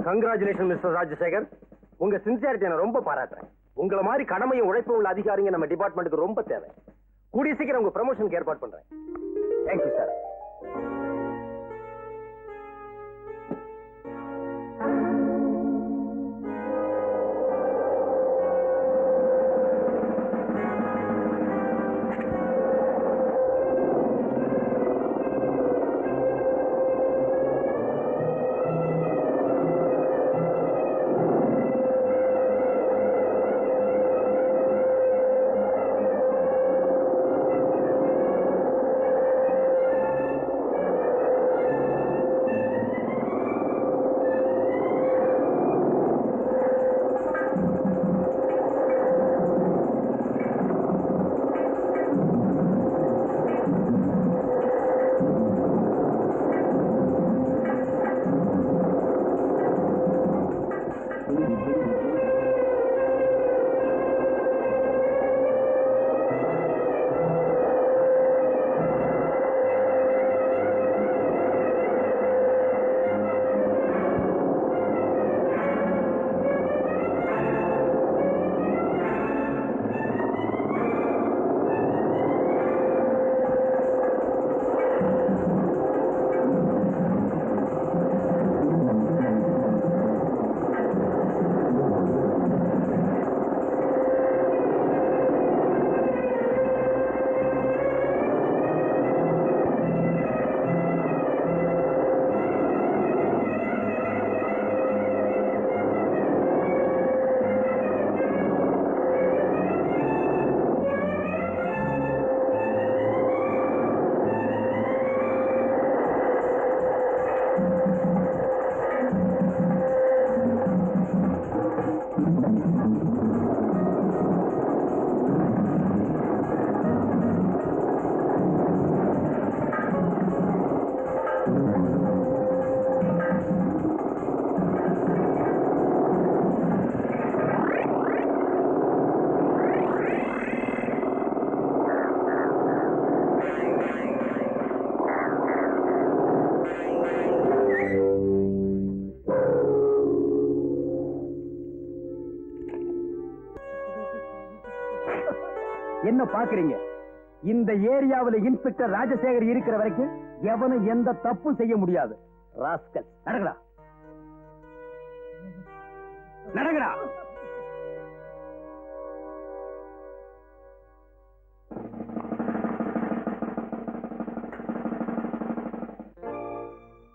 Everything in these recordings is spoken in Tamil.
Congratulation mister Rajasekar. உங்க சின்சியாரிட்டி நான் ரொம்ப பாராட்டுறேன். உங்களை மாதிரி கடமையும் உழைப்பும் உள்ள அதிகாரிங்க நம்ம டிபார்ட்மெண்ட்டுக்கு ரொம்ப தேவை. கூடிய சீக்கிரம் உங்க ப்ரமோஷனுக்கு ஏற்பாடு பண்றேன். Thank you sir. என்ன பாக்குறீங்க? இந்த ஏரியாவில் இன்ஸ்பெக்டர் ராஜசேகர் இருக்கிற வரைக்கும் எவனும் எந்த தப்பும் செய்ய முடியாது. ராஸ்கல், நடங்கடா நடங்கடா.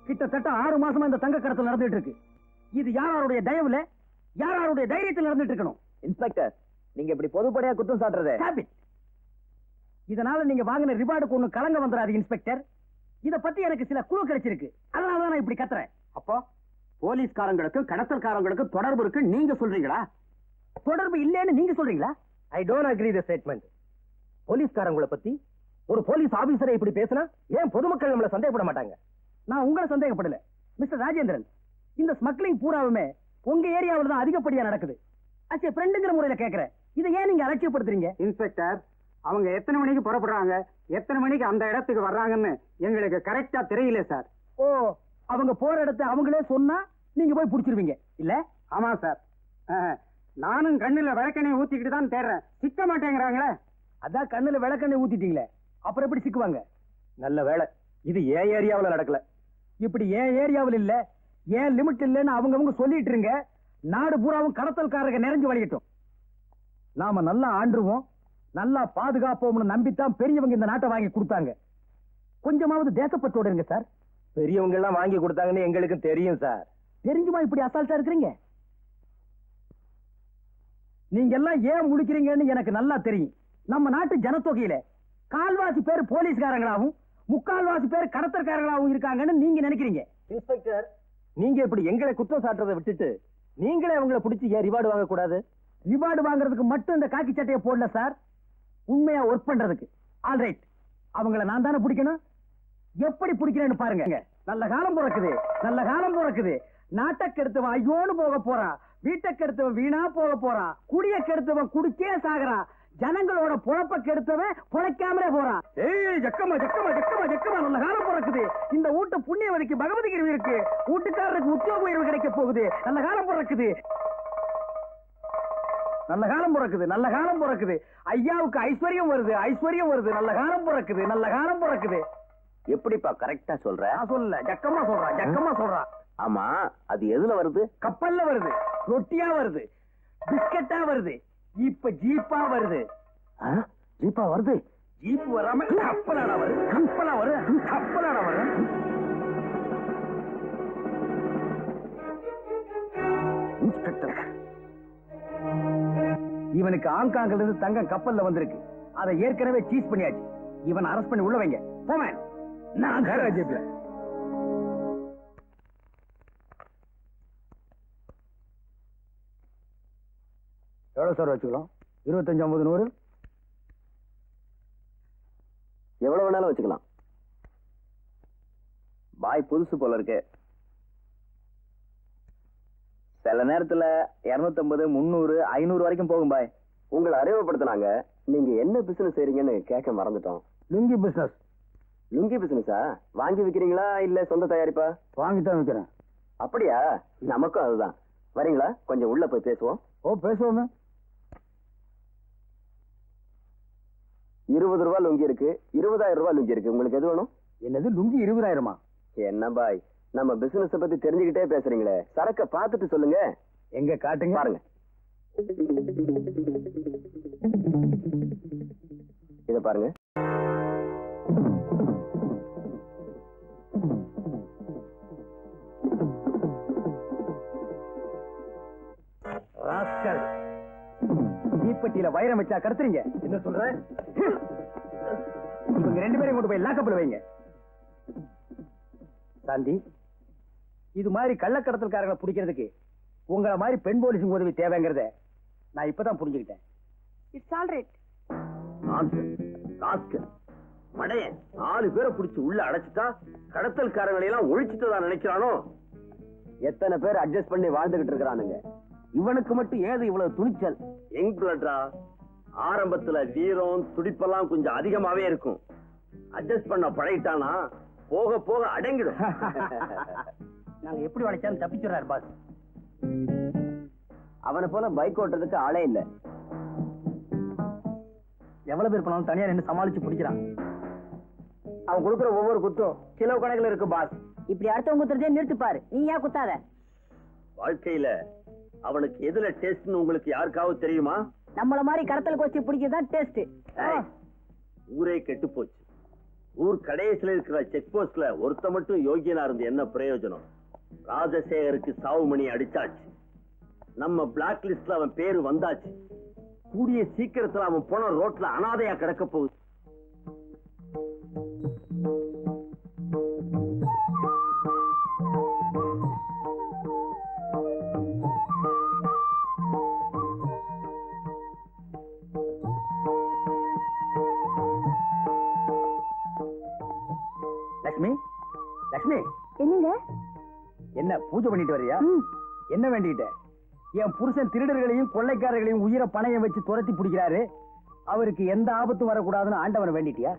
கிட்டத்தட்ட 6 மாசமா இந்த தங்க கடத்தல் நடந்துட்டு இருக்கு. இது யாருடைய தயவுல, யாருடைய தைரியத்தில் நடந்துட்டு இருக்கணும்? இன்ஸ்பெக்டர், நீங்க இப்படி பொதுப்படையா குற்றம் சாட்டுறது இதனால நீங்க வாங்கின ரிவார்டுக்கு ஒண்ணு கலங்க வந்துடாது இன்ஸ்பெக்டர். இத பத்தி எனக்கு சில குழு கிடைச்சிருக்கு, அதனாலதான் நான் இப்படி கத்துறேன். அப்போ போலீஸ்காரங்களுக்கு கடத்தல்காரங்களுக்கு தொடர்பு இருக்கு நீங்க சொல்றீங்களா? தொடர்பு இல்லைன்னு நீங்க சொல்றீங்களா? I don't agree the statement. போலீஸ்காரங்களை பத்தி ஒரு போலீஸ் ஆபீசரை இப்படி பேசினா ஏன் பொதுமக்கள் நம்மள சந்தேகப்பட மாட்டாங்க? நான் உங்களை சந்தேகப்படல மிஸ்டர் ராஜேந்திரன். இந்த ஸ்மக்லிங் பூராவுமே உங்க ஏரியாவில் தான் அதிகப்படியா நடக்குது. அச்சே ஃப்ரெண்டுங்கிற முறையில கேக்குறேன், இதை ஏன் நீங்க அலட்சியப்படுத்துறீங்க? இன்ஸ்பெக்டர், அவங்க எத்தனை மணிக்கு புறப்படுறாங்க, எத்தனை மணிக்கு அந்த இடத்துக்கு வர்றாங்கன்னு எங்களுக்கு கரெக்டா தெரியல சார். ஓ, அவங்க போற இடத்தை அவங்களே சொன்னா நீங்க போய் புடிச்சிருவீங்க இல்ல? ஆமா சார், நானும் கண்ணுல விளக்கெண்ணெய் ஊத்திக்கிட்டு தான் தேடுறேன், சிக்க மாட்டேங்கிறாங்களே. அதான் கண்ணுல விளக்கெண்ணெய் ஊத்திட்டீங்களே, அப்புறம் எப்படி சிக்குவாங்க? நல்ல வேலை இது ஏன் ஏரியாவில் நடக்கல. இப்படி ஏன் ஏரியாவில் இல்ல, ஏன் லிமிட் இல்லன்னு அவங்க சொல்லிட்டு இருங்க. நாடு பூராவும் கடத்தல்காரங்க நிறைஞ்சு வழியட்டும். நாம நல்லா ஆண்டுருவோம், நல்லா பாதுகாப்போம்னு நம்பித்தான் பெரியவங்க இந்த நாட்டை வாங்கி கொடுத்தாங்க. கொஞ்சமாவது தேசப்பற்றோட இருங்க சார். பெரியவங்க எல்லாம் வாங்கி கொடுத்தாங்கன்னு எங்களுக்கு தெரியும் சார். தெரிஞ்சுமா இப்படி அசால்ட்டா இருக்கிறீங்க? நீங்க எல்லாம் ஏன் முழிக்கிறீங்கன்னு எனக்கு நல்லா தெரியும். நம்ம நாட்டு ஜனத்தொகையில கால்வாசி பேர் போலீஸ்காரங்களாவும் 3/4 பேர் கடத்தற்காரங்களாவும் இருக்காங்கன்னு நீங்க நினைக்கிறீங்க. இன்ஸ்பெக்டர், நீங்க இப்படி எங்களை குற்றம் சாட்டுறதை விட்டுட்டு நீங்களே அவங்களை பிடிச்சி ஏன் ரிவார்டு வாங்க கூடாது? ரிவார்டு வாங்குறதுக்கு மட்டும் இந்த காக்கி சட்டையை போடல சார், உண்மையா ஒர்க் பண்றதுக்கு. ஆல்ரைட், அவங்கள நான் தானே பிடிக்கணும். எப்படி பிடிக்கிறேன்னு பாருங்க. நல்ல காலம் பிறக்குது, நல்ல காலம் பிறக்குது. நாட்டை கெடுத்தவன் ஐயோன்னு போக போறான், வீட்டை கெடுத்தவன் வீணா போக போறான், குடிய கெடுத்தவன் குடிச்சே சாகுறான். ஜனங்களோட பொழப்ப கெடுத்தவன் பொழைக்காமலே போறான். ஏய் ஜக்கமா ஜக்கமா ஜக்கமா ஜக்கமா, நல்ல காலம் பிறக்குது. இந்த வீட்டு புண்ணியவதிக்கு பகவதி கிருவி இருக்கு. வீட்டுக்காரருக்கு உத்தியோக உயர்வு கிடைக்க போகுது. நல்ல காலம் பிறக்குது, நல்ல காலம் பிறக்குது, நல்ல காலம் பிறக்குது. ஐயாவுக்கு ஐஸ்வர்யம் வருது, ஐஸ்வர்யம் வருது. நல்ல காலம் பிறக்குது, நல்ல காலம் பிறக்குது. எப்படிப்பா கரெக்டா சொல்ற? நான் சொல்லல, ஜக்கமா சொல்றான், ஜக்கமா சொல்றான். ஆமா, அது எதுல வருது? கப்பல்ல வருது, ரொட்டியா வருது, பிஸ்கட்டா வருது, இப்ப ஜீப்பா வருது. ஜீப்பா வருது? ஜீப் வராம கப்பலாடா வருது, கப்பலா வரும், கப்பலாடா வரும். இன்ஸ்பெக்டர், இவனுக்கு ஹாங்காங்ல இருந்து தங்கம் கப்பல்ல வந்திருக்கு. அதை ஏற்கனவே சீஸ் பண்ணியாச்சு. இவன் அரெஸ்ட் பண்ணி உள்ள வைங்க. போமேன், நான் ஜீப்ல. எவ்வளவு சார் வச்சுக்கலாம்? 25, 50, 100. எவ்வளவு வேணாலும் வச்சுக்கலாம். பாய் புதுசு போல இருக்கு. சில நேரத்துல 250, 300, 500 வரைக்கும் போகும் பாய். உங்களை அறிமுகப்படுத்தினாங்க. நீங்க என்ன பிசினஸ் செய்றீங்கன்னு கேட்க மறந்துட்டோம். லுங்கி பிசினஸ். லுங்கி பிசினஸா? வாங்கி விக்கிறீங்களா இல்ல சொந்த தயாரிப்பா? வாங்கித்தான் விக்கிறேன். அப்படியா? நமக்கும் அதுதான். வரீங்களா? கொஞ்சம் உள்ள போய் பேசுவோம். ஓ, பேசுவோமே. 20 ரூபாய் லுங்கி இருக்கு, 20,000 ரூபாய் லுங்கி இருக்கு. உங்களுக்கு எது வேணும்? என்னது லுங்கி 20,000? என்ன பாய், நம்ம பிசினஸ் பத்தி தெரிஞ்சுக்கிட்டே பேசுறீங்களே, சரக்க பாத்துட்டு சொல்லுங்க. எங்க காட்டுங்க, பாருங்க. இத பாருங்க. ராஸ்கல், தீப்பெட்டியில வைரம் வச்சா கடத்துறீங்க. என்ன சொல்ற? இவங்க 2 பேரையும் கொண்டு போய் லாக்கப்ல வைங்க. சாந்தி, இது மாதிரி கள்ளக்கடத்தல்காரங்களை பிடிக்கிறதுக்கு உங்களை மாதிரி பெண் போலீஸுக்கு உதவி தேவைங்கிறத நான் இப்பதான் புரிஞ்சுக்கிட்டேன். It's all right. மடையன் 4 பேரை பிடிச்சு உள்ள அடைச்சிட்டா கடத்தல்காரங்களை எல்லாம் ஒழிச்சுட்டு நினைக்கிறானோ? எத்தனை பேர் அட்ஜஸ்ட் பண்ணி வாழ்ந்துகிட்டு இருக்கிறானுங்க. இவனுக்கு மட்டும் ஏது இவ்வளவு துணிச்சல்? யங் பிளட்ரா, ஆரம்பத்துல வீரம் துடிப்பெல்லாம் கொஞ்சம் அதிகமாவே இருக்கும். அட்ஜஸ்ட் பண்ண பழகிட்டானா போக போக அடங்கிடும். நாங்க எப்படி வளைச்சாலும் தப்பிச்சுறாரு பாஸ். அவனை போல பைக் ஓட்டுறதுக்கு ஆளே இல்ல. எவ்வளவு பேர் பண்ணாலும் தனியா நின்று சமாளிச்சு பிடிக்கிறான். அவன் கொடுக்குற ஒவ்வொரு குத்தும் கிலோ கணக்குல இருக்கு பாஸ். இப்படி அடுத்தவங்க குத்துறதே நிறுத்துப்பாரு. நீ ஏன் குத்தாத? வாழ்க்கையில அவனுக்கு எதுல டேஸ்ட்னு உங்களுக்கு யாருக்காவது தெரியுமா? நம்மள மாதிரி கடத்தல் கோச்சி பிடிக்கிறதான் டேஸ்ட். ஊரே கெட்டு போச்சு. ஊர் கடைசியில இருக்கிற செக் போஸ்ட்ல ஒருத்த மட்டும் யோகியனா இருந்து என்ன பிரயோஜனம்? ராஜசேகருக்கு சாவு மணி அடிச்சாச்சு. நம்ம பிளாக் லிஸ்ட்ல அவன் பேரு வந்தாச்சு. கூடிய சீக்கிரத்துல அவன் போன ரோட்ல அனாதையா கிடக்க போகுது. லட்சுமி, லட்சுமி, என்னங்க? என்ன பூஜை பண்ணிட்டு வரியா? என்ன வேண்டிக்கிட்ட? என் புருஷன் திருடர்களையும் கொள்ளைக்காரர்களையும் உயிரை பணையம் வச்சு துரத்தி பிடிக்கிறாரு. அவருக்கு எந்த ஆபத்தும் வரக்கூடாதுன்னு ஆண்டவனை வேண்டிட்டியா?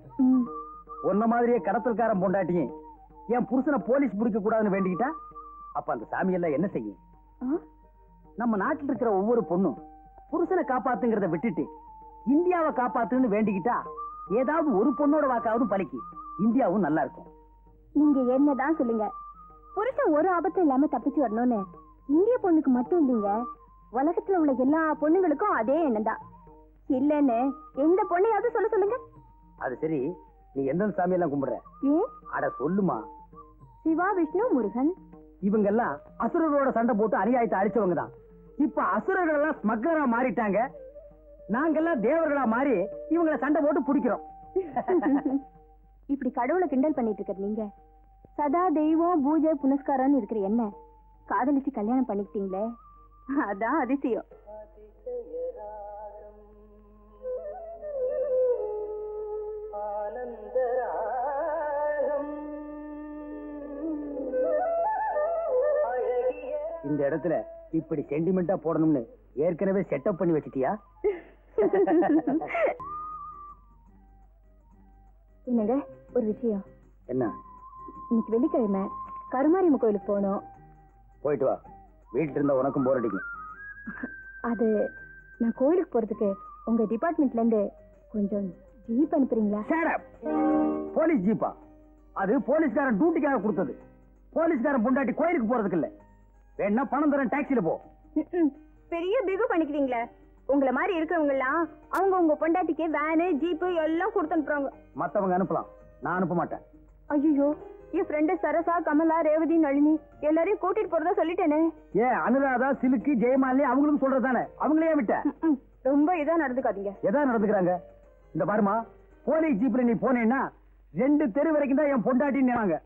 ஒன்ன மாதிரியே கடத்தல்காரன் பொண்டாட்டியும் என் புருஷனை போலீஸ் பிடிக்க கூடாதுன்னு வேண்டிக்கிட்டா அப்ப அந்த சாமி எல்லாம் என்ன செய்யும்? நம்ம நாட்டில் இருக்கிற ஒவ்வொரு பொண்ணும் புருஷனை காப்பாத்துங்கிறத விட்டுட்டு இந்தியாவை காப்பாத்துன்னு வேண்டிக்கிட்டா ஏதாவது ஒரு பொண்ணோட வாக்காவது பலிக்கு இந்தியாவும் நல்லா இருக்கும். நீங்க என்னதான் சொல்லுங்க, புருஷன் ஒரு ஆபத்தும் இல்லாம தப்பிச்சு வரணும்னு இந்திய பொண்ணுக்கு மட்டும் இல்லைங்க, உலகத்துல உள்ள எல்லா பொண்ணுங்களுக்கும் அதே எண்ணம் தான். இல்லன்னு எந்த பொண்ணையாவது சொல்ல சொல்லுங்க. அது சரி, நீ எந்த சாமி எல்லாம் கும்பிடுற? அட சொல்லுமா. சிவா, விஷ்ணு, முருகன். இவங்க எல்லாம் அசுரர்களோட சண்டை போட்டு அநியாயத்தை அழிச்சவங்க தான். இப்ப அசுரர்கள் எல்லாம் ஸ்மக்லரா மாறிட்டாங்க. நாங்கெல்லாம் தேவர்களா மாறி இவங்களை சண்டை போட்டு பிடிக்கிறோம். இப்படி கடவுளை கிண்டல் பண்ணிட்டு இருக்க நீங்க சதா தெய்வம் பூஜை புனஸ்காரம்னு இருக்கிற என்ன காதலிச்சு கல்யாணம் பண்ணிக்கிட்டீங்களே, அதான் அதிசயம். இந்த இடத்துல இப்படி சென்டிமெண்டா போடணும்னு ஏற்கனவே செட்டப் பண்ணி வச்சிட்டியா? என்னங்க ஒரு விஷயம். என்ன? இன்னைக்கு வெள்ளிக்கிழமை கருமாரியம்மன் கோயிலுக்கு போகணும். போயிட்டு வா. வீட்டுல இருந்தா உனக்கும் போர் அடிக்கும். அது நான் கோயிலுக்கு போறதுக்கு உங்க டிபார்ட்மெண்ட்ல இருந்து கொஞ்சம் ஜீப் அனுப்புறீங்களா? போலீஸ் ஜீப்பா? அது போலீஸ்காரன் டியூட்டிக்காக கொடுத்தது. போலீஸ்காரன் பொண்டாட்டி கோயிலுக்கு போறதுக்கு இல்ல. வேணா பணம் தரேன், டாக்ஸில போ. பெரிய பிகு பண்ணிக்கிறீங்களே. உங்களை மாதிரி இருக்கவங்க எல்லாம் அவங்க உங்க பொண்டாட்டிக்கு வேனு ஜீப்பு எல்லாம் கொடுத்து அனுப்புறாங்க. மத்தவங்க அனுப்பலாம், நான் அனுப்ப மாட்டேன். ஐயோ, என் ஃப்ரெண்டு சரசா, கமலா, ரேவதி, நளினி எல்லாரையும் கூட்டிட்டு போறதா சொல்லிட்டேனே. ஏன் அனுராதா, சிலுக்கு, ஜெயமாலினி அவங்களும் சொல்றதானே, அவங்களே விட்ட. ரொம்ப இதா நடந்துக்காதீங்க. எதா நடந்துக்கிறாங்க? இந்த பாருமா, போலீஸ் ஜீப்ல நீ போனேன்னா 2 தெரு வரைக்கும் தான் என் பொண்டாட்டின்னு நினைவாங்க.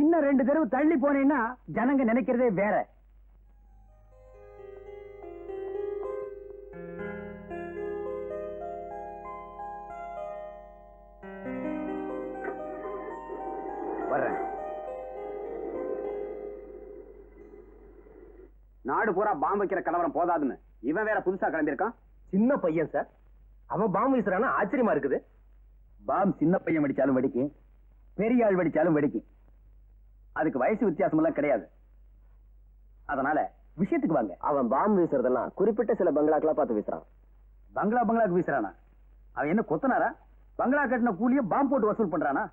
இன்னும் 2 தெரு தள்ளி போனேன்னா ஜனங்க நினைக்கிறதே வேற. வர்றேன். நாடு பூரா பாம்பு வைக்கிற கலவரம் போதாதுன்னு இவன் வேற புதுசா கிளம்பியிருக்கான். சின்ன பையன் சார், அவன் பாம்பு வீசுறானா ஆச்சரியமா இருக்குது. பாம் சின்ன பையன் வெடிச்சாலும் வெடிக்கும், பெரிய ஆள் வெடிச்சாலும் வெடிக்கும். அதுக்கு வயசு வித்தியாசம் எல்லாம் கிடையாது. அதனால விஷயத்துக்கு வாங்க. அவன் பாம்பு வீசுறதெல்லாம் குறிப்பிட்ட சில பங்களாக்கெல்லாம் பார்த்து வீசுறான். பங்களாக்கு வீசுறானா? அவன் என்ன கொத்தனாரா? பங்களா கட்டின கூலிய பாம்பு போட்டு வசூல் பண்றானா?